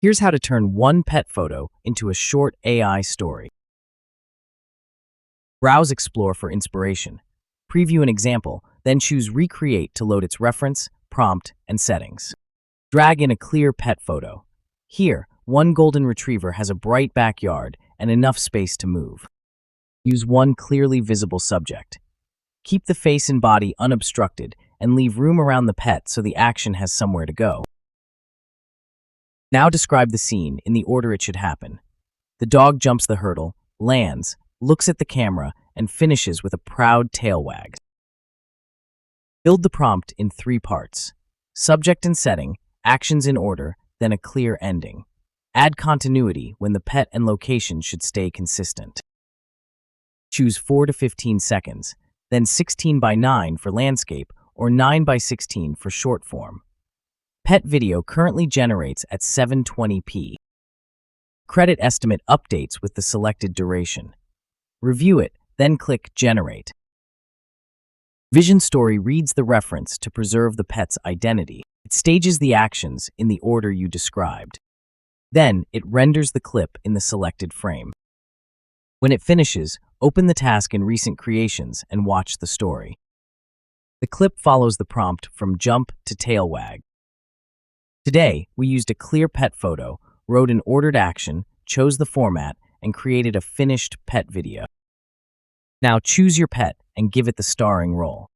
Here's how to turn one pet photo into a short AI story. Browse Explore for inspiration. Preview an example, then choose Recreate to load its reference, prompt, and settings. Drag in a clear pet photo. Here, one golden retriever has a bright backyard and enough space to move. Use one clearly visible subject. Keep the face and body unobstructed and leave room around the pet so the action has somewhere to go. Now describe the scene in the order it should happen. The dog jumps the hurdle, lands, looks at the camera, and finishes with a proud tail wag. Build the prompt in 3 parts: subject and setting, actions in order, then a clear ending. Add continuity when the pet and location should stay consistent. Choose 4 to 15 seconds, then 16 by 9 for landscape or 9 by 16 for short form. Pet video currently generates at 720p. Credit estimate updates with the selected duration. Review it, then click Generate. VisionStory reads the reference to preserve the pet's identity. It stages the actions in the order you described. Then, it renders the clip in the selected frame. When it finishes, open the task in Recent Creations and watch the story. The clip follows the prompt from jump to tail wag. Today, we used a clear pet photo, wrote an ordered action, chose the format, and created a finished pet video. Now choose your pet and give it the starring role.